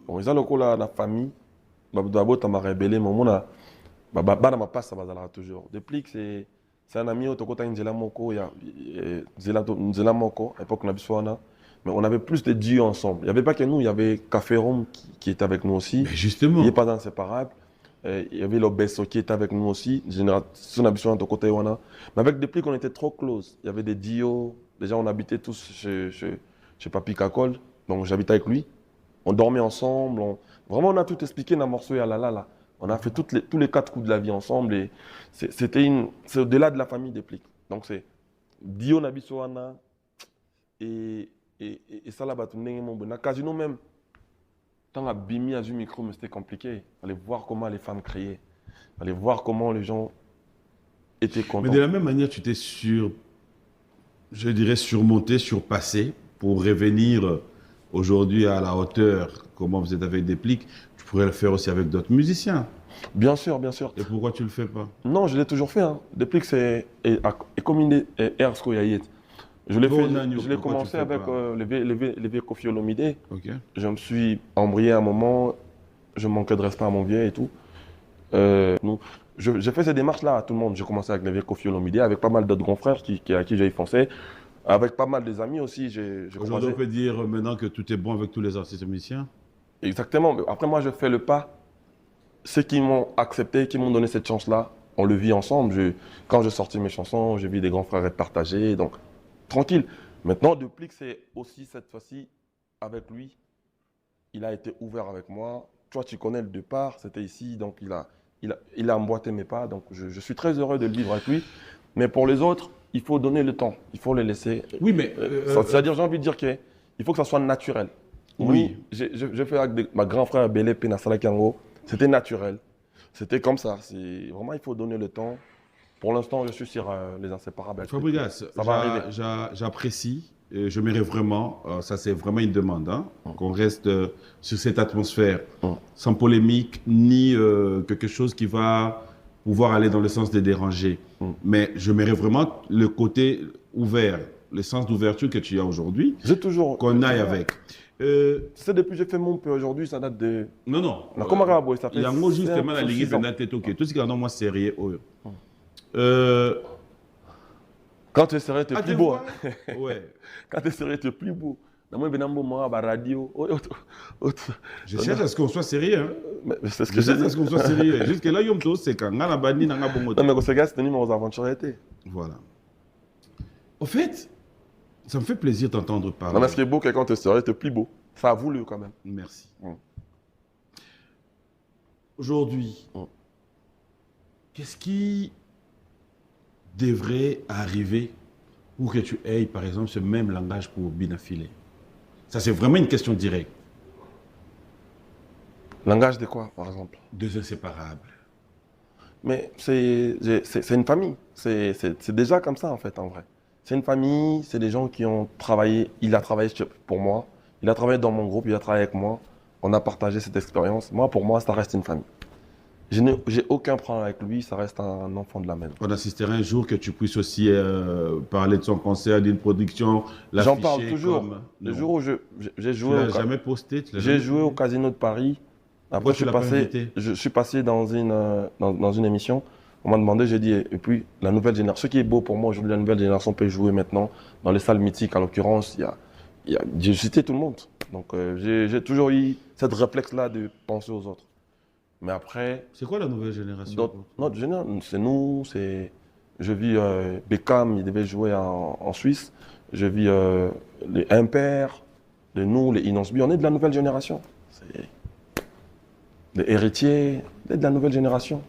Bon, ils ont le la famille. D'abord, tu m'as révélé, mais moi, ma passe, ça va toujours. Depuis que c'est un ami, au Toko, Nzela Moko, il y a Nzela Moko, à l'époque, on a mais on avait plus de duos ensemble. Il n'y avait pas que nous, il y avait Café Rome qui était avec nous aussi. Mais Il n'est justement. pas inséparable. Il y avait l'Obesso qui était avec nous aussi. Génération Abisson de côté Wana. Mais avec depuis qu'on était trop close, il y avait des dios. Déjà, on habitait tous chez Papi Kakol. Donc, j'habitais avec lui. On dormait ensemble. Vraiment, on a tout expliqué dans le morceau Yalala. On a fait tous les 4 coups de la vie ensemble. Et c'est au-delà de la famille des plics. Donc, c'est Dio Nabiso Wana et ça là-bas, tout le monde. Dans Casino même. Tant à Bimi à du micro, mais c'était compliqué. Il fallait voir comment les femmes criaient. Il fallait voir comment les gens étaient Mais de contents. la même manière, tu t'es je dirais, surmonté, surpassé pour revenir aujourd'hui à la hauteur, comment vous êtes avec des plics. Tu pourrais le faire aussi avec d'autres musiciens. Bien sûr, bien sûr. Et pourquoi tu le fais pas? Non, je l'ai toujours fait. Hein. Depuis que c'est. Et comme il est Ersko Yayet. Je l'ai fait, Bon, Nagno, je l'ai pourquoi tu commencé fais avec pas? les vieux Kofi Olomide. Ok. Je me suis embrouillé un moment. Je manquais de respect à mon vieux et tout. J'ai fait ces démarches-là à tout le monde. J'ai commencé avec les vieux Kofi Olomide, avec pas mal d'autres grands frères à qui j'ai foncé. Avec pas mal des amis aussi, j'ai Aujourd'hui, commencé. on peut dire maintenant que tout est bon avec tous les artistes et musiciens. Exactement. Mais après, moi, je fais le pas. Ceux qui m'ont accepté, qui m'ont donné cette chance-là, on le vit ensemble. Quand j'ai sorti mes chansons, j'ai vu des grands frères être partagés. Donc, tranquille. Maintenant, depuis que c'est aussi cette fois-ci avec lui, il a été ouvert avec moi. Toi, tu connais le départ, c'était ici. Donc, il a emboîté mes pas. Donc, je suis très heureux de le vivre avec lui. Mais pour les autres, il faut donner le temps. Il faut les laisser. Oui, mais C'est-à-dire, j'ai envie de dire qu'il faut que ça soit naturel. Nous, oui. j'ai fait avec ma grand frère Bélé Penasala Kango. C'était naturel. C'était comme ça. Vraiment, il faut donner le temps. Pour l'instant, je suis sur les inséparables avec lui. Fabregas, Ça va arriver. j'apprécie, j'aimerais vraiment, ça c'est vraiment une demande, hein, Mm. qu'on reste sur cette atmosphère, Mm. sans polémique, ni quelque chose qui va pouvoir aller dans le sens de déranger. Mm. Mais j'aimerais vraiment le côté ouvert, le sens d'ouverture que tu as aujourd'hui, J'ai toujours. qu'on aille avec. Tu sais, depuis que j'ai fait mon peu aujourd'hui, ça date de. Non, non. Na comment boy, ça fait Il y a un mot justement la ligue 6 ans. pendant que tout ce qui est moi sérieux. Mm. Euh, Quand tu es sérieux, tu es plus tu beau. vois? Hein. Ouais. Quand tu es sérieux, tu es plus beau. Dans mon benambo, moi, à radio. Je cherche à ce qu'on soit sérieux. Hein. Mais c'est ce Je que j'ai cherche à dit. ce qu'on soit sérieux. Jusque-là, yom to, c'est quand on a bani dans la bonne. Non, mais ce gars, c'était numéro aventuriers. Voilà. Au fait, ça me fait plaisir d'entendre Non, parler. mais ce qui est beau, c'est quand tu es sérieux, tu es plus beau. Ça a voulu quand même. Merci. Mm. Aujourd'hui, Mm. qu'est-ce qui devrait arriver pour que tu aies, par exemple, ce même langage pour Binafilé? Ça, c'est vraiment une question directe. Langage de quoi, par exemple? Deux inséparables. Mais c'est une famille. C'est déjà comme ça, en fait, en vrai. C'est une famille, c'est des gens qui ont travaillé. Il a travaillé pour moi. Il a travaillé dans mon groupe, il a travaillé avec moi. On a partagé cette expérience. Moi, pour moi, ça reste une famille. J'ai aucun problème avec lui, ça reste un enfant de la même. On assisterait un jour que tu puisses aussi parler de son concert, d'une production, J'en parle l'afficher toujours. comme... Le Non. jour où j'ai Tu joué, l'as jamais posté, tu l'as j'ai jamais joué au publié? Casino de Paris. Pourquoi Après, tu l'as pas invité? je suis passé dans une émission. On m'a demandé, j'ai dit, et puis la nouvelle génération, ce qui est beau pour moi aujourd'hui, la nouvelle génération peut jouer maintenant dans les salles mythiques. En l'occurrence, j'ai cité tout le monde. Donc j'ai toujours eu cette réflexe-là de penser aux autres. Mais après, C'est quoi la nouvelle génération? notre génération, c'est nous, je vis Beckham, il devait jouer en Suisse. Je vis les Impairs, nous, les Inosby, on est de la nouvelle génération. Les héritiers, on est de la nouvelle génération.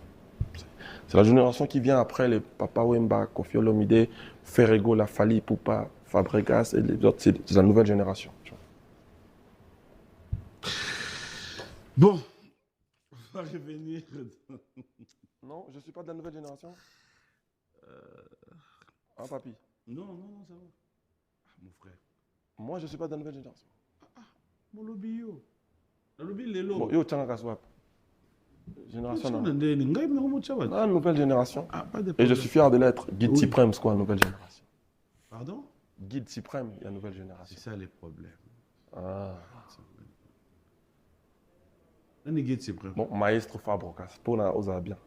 C'est la génération qui vient après les Papa Wemba, Kofi Olomide, Ferrego, Lafali, Poupa, Fabregas et les autres. C'est la nouvelle génération. Tu vois. Bon, on va revenir. Non, je ne suis pas de la nouvelle génération. Hein, papy? Non, non, non, ça va. Ah, mon frère. Moi, je ne suis pas de la nouvelle génération. Mon lobby, yo. Le lobby, il est là. Bon, yo, Tchanga Swap. Génération, non. Ah, Ah, nouvelle génération. pas de Et je problème. suis fier de l'être. Guide Oui. suprême, c'est quoi, nouvelle génération? Pardon? Guide suprême, il y a nouvelle C'est génération. ça les problèmes. Ah. Nani guide suprême. Bon, maestro Fabrocas, pour na osa bien.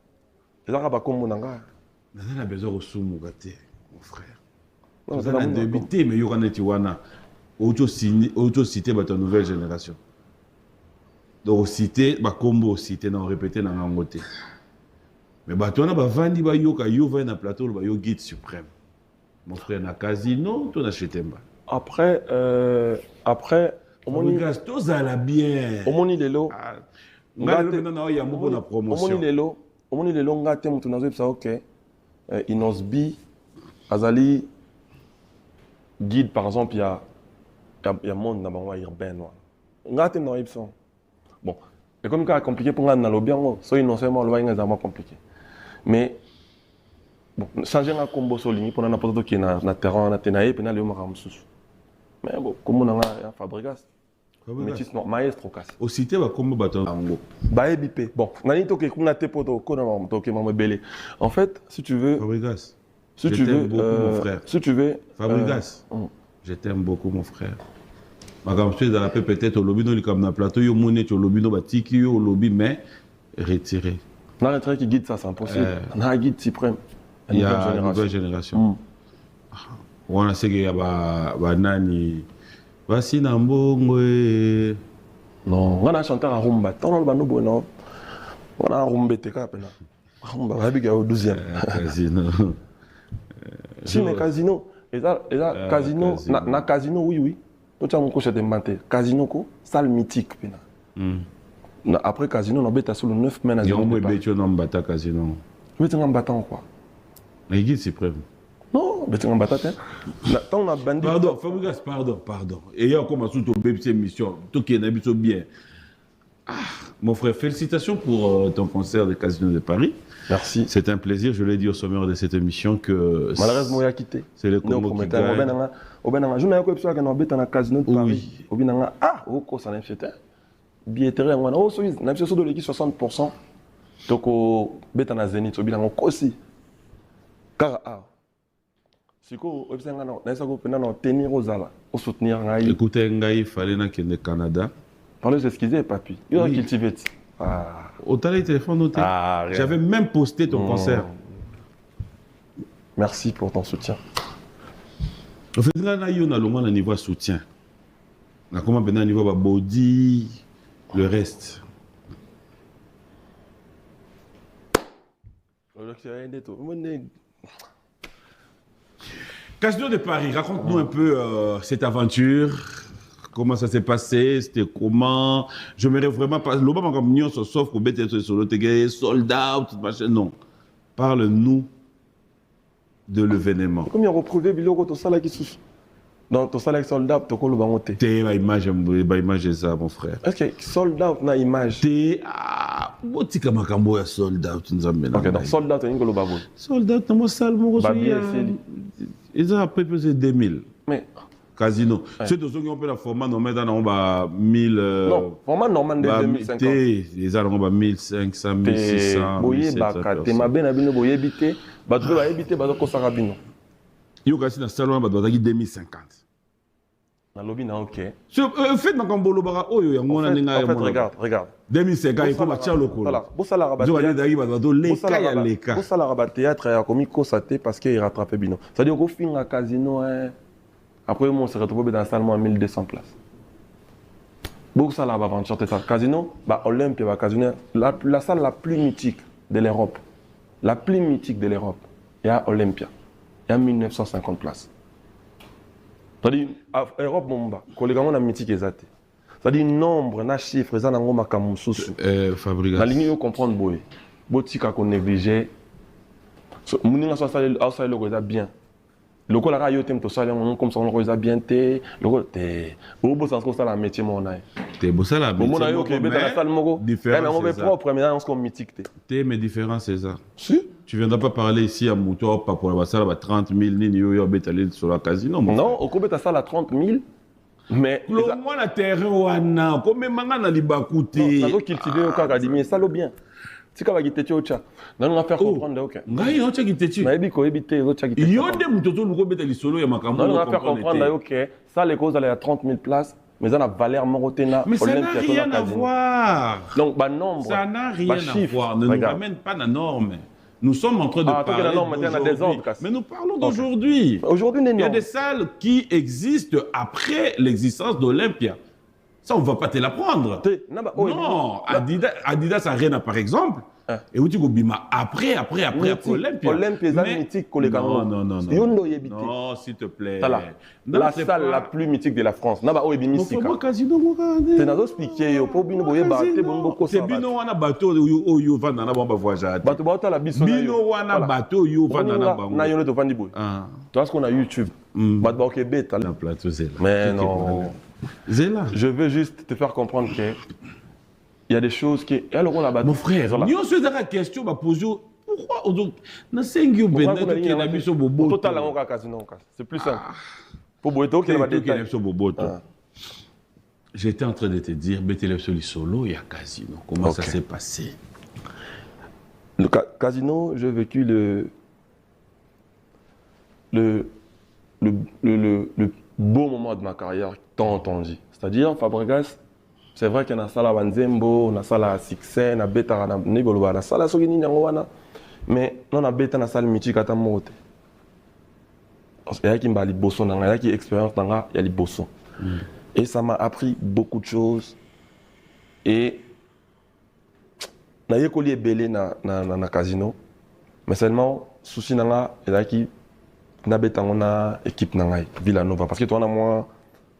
Les arabes comme nanga. On a besoin de soumu gâté, mon frère. Non, On a débuté, mais il y aura netiwana. Auto cité ta nouvelle génération. Donc cité, ba combo cité, non répété dans l'angoté. Mais bah toi on a ba vandi ba yoka yo va na plateau ba yo guide suprême. Mon frère na casino, toi na chetemba. Après, Omoni gaz, tout ça la bien. Omoni lelo. Ngate na ya mbo na promotion. Omoni lelo ngate mutu nazo psa OK. Inosbi azali guide par exemple il y a monde na bango urbain noir. Ngate na ipson. Bon, et comme c'est compliqué pour ngana lobby ngo, so innocemment le va ngana compliqué. Mais bon, changer un combo solini pour n'importe qui na terrain na tenaye pe na le mara mususu. Mais bon, comme on a Fabregas. Métis non, maestro casse. Au cité va combo baton ango. Bae bipé. Bon, nani toke kuna te poto ko na toke mama belé. En fait, si tu veux Fabregas. Si tu veux beaucoup mon frère. Si tu veux Fabregas. Je t'aime beaucoup mon frère. Ma comme tu es dans la paix peut-être au lobby no li comme na plateau yo moné au lobby no batiki yo au lobby mais retiré. Non, le truc qui guide ça c'est impossible. On a un guide suprême. Il y a une nouvelle génération. On a qu'il y a ba nani basi na mbongo non on a chanté à rumba tant le bano bueno on a rumba te ka pena rumba va biga au 12e casino si mais casino et ça casino na casino oui toi tu as mon coach de mentir casino ko salle mythique pena après casino on beta sur le 9 mai na zéro mo betio no mbata casino beta ngambata quoi mais guide suprême. Non, mais tu n'as pas on a bandit. Pardon, Fabregas, pardon. Et il y a comme sous ton bébé émission, tout qui est habitué bien. Ah, mon frère, félicitations pour ton concert de Casino de Paris. Merci. C'est un plaisir, je l'ai dit au sommaire de cette émission que. Malheureusement, il a quitté. C'est le combo qui gagne. Je n'ai pas pu dans le Casino de Paris. Ah, oh, ça n'a fait. Billetterie, on a aussi, on a de l'équipe 60%. Donc, on a un Zénith, on a aussi. Car, écoutez, il fallait qu'il Canada. Parlez d'excuser, papy. Il a cultivé. Au téléphone, j'avais même posté ton concert. Merci pour ton soutien. En fait, là, on a le niveau de soutien. On a comment maintenant niveau de body, le reste. Casino de Paris, raconte-nous un peu cette aventure. Comment ça s'est passé? C'était comment? Je me vraiment pas. L'Obama comme nous, sauf pour mettre sur le TG, sold out, machin. Non. Parle-nous de l'événement. Comme il y a reprouvé, il y a tout ça là qui souffre. Dans ton salaire sold out, tu as le bangoté. T'es ma image de ça, mon frère. Est-ce que sold out na image? T'es botika makambo ya sold out nous amène. Ok, donc sold out, c'est le babou. Sold out, moi salle, moi ils ont à peu près 2000. Mais casino. C'est de ceux qui ont fait la format normal dans 1000. Non, format normal de 2050. Les gens ont 1500, 1600. Boye baka, te mabe na bino boye bité, ba tu va éviter ba ko sarabino. Yo kasi na salon ba doit 2050. Na lobby na OK. Fait na kambolo bara oyo ya ngona ninga. En fait, regarde. 2050 il faut battre le colo. Voilà, bo sala rabat. Zo aller dagi ba do leka ya leka. Bo sala rabat théâtre ya komi ko saté parce qu'il rattrape bino. C'est-à-dire qu'au fin à casino après on se retrouve dans salle à 1200 places. Beaucoup ça là va aventure ça casino, bah Olympia bah casino la salle la plus mythique de l'Europe. La plus mythique de l'Europe. Il y a Olympia. Il y a 1950 places. C'est-à-dire, Europe, on a mythique exact. C'est-à-dire, nombre, na chiffre, ça n'a pas de souci. Fabregas. La ligne, vous comprenez, boy. Botika qu'on néglige. Mouni soit salé, outside le reza bien. Le coup, la radio t'aime tout ça, on comme ça, on le reza bien, t'es. Le coup, t'es. Au bout, ça se ça la métier, mon aïe. T'es beau ça la métier. Mon aïe, ok, mais dans la salle, mon gars. Différent. On est propre, mais on se comme mythique, t'es. T'es, mais différent, c'est ça. Si. Tu viendras pas parler ici à Mouto, pas pour la salle, 30 000, ni yo bétalé sur la casino. Non, au Kobe, ta salle à 30 000. Mais. Le moins la terre, wana, comme manga na libakouté. Non, ça cultiver au Kakadimi, ça l'eau bien. Si tu as dit que tu as faire comprendre, ok. Ngai, on t'a dit tu. Mais il faut éviter les autres. Il y a des moutons qui ont bétalé solo, il y a ma caméra. On va faire comprendre, ok. Ça, les causes, elle est à 30 000 places. mais ça n'a valeur morotena. Mais ça n'a rien à voir. Donc, bah, nombre. Ça n'a rien à voir. Ne regarde. nous ramène pas la norme. Nous sommes en train de parler d'aujourd'hui. Mais nous parlons d'aujourd'hui. Aujourd'hui, il y a des salles qui existent après l'existence d'Olympia. Ça, on ne va pas te l'apprendre. Non, Adidas Arena, par exemple. Et où tu bima après Olympia. Olympia est mythique. Non, s'il te plaît. La salle la plus mythique de la France. C'est dans expliquer. C'est Bino wana bateau où you van dans la bombe voyage. Bino wana bateau you van dans la bombe. Tu vois ce qu'on a YouTube. Mais non. Je veux juste te faire comprendre que il y a des choses qui. Mon frère, nous on se donne la question, pourquoi on c'est plus simple. Pour Boeto, qui j'étais en train de te dire, Betelem Soli Solo et à Casino. Comment ça s'est passé? Le Casino, j'ai vécu le beau moment de ma carrière, tant entendu. C'est-à-dire, Fabregas, c'est vrai qu'il y a une salle à Banzembo, une salle à Sixen, une bêta à Nebolo, une salle à Sogini Nyangowana, mais non, une bêta à salle mythique à Tamote. Il y a qui m'a dit Bosson, il y a qui expérience dans il y a les Bosson. Et ça m'a appris beaucoup de choses. Et je n'ai pas belé dans le casino, mais seulement, souci nanga, il y a qui n'a pas équipe nanga, Villanova, parce que toi, on a moins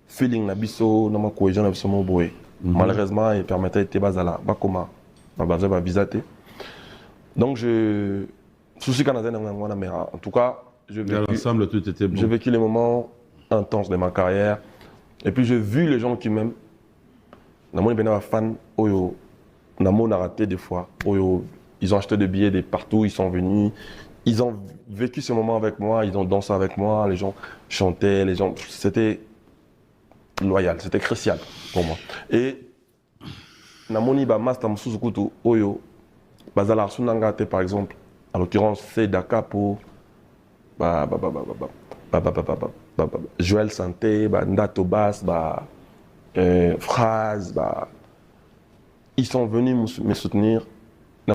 feeling na biso, na ma cohésion na biso mo boy. Malheureusement, il permettait de bazala, pas comment, pas besoin de visater. Donc je souci canadien mais en tout cas, j'ai vécu les moments intenses de ma carrière. Et puis j'ai vu les gens qui m'aiment. Namoni ben fan oyo, namo n'a raté des fois. Oyo, ils ont acheté des billets de partout, ils sont venus. Ils ont vécu ce moment avec moi, ils ont dansé avec moi, les gens chantaient, les gens, c'était loyal, c'était crucial pour moi. Et namoni ba master musuzukutu oyo bazala sunangate par exemple, en l'occurrence c'est Dakapo, Joël Santé, Ndato Bass, Phrase, ils sont venus me soutenir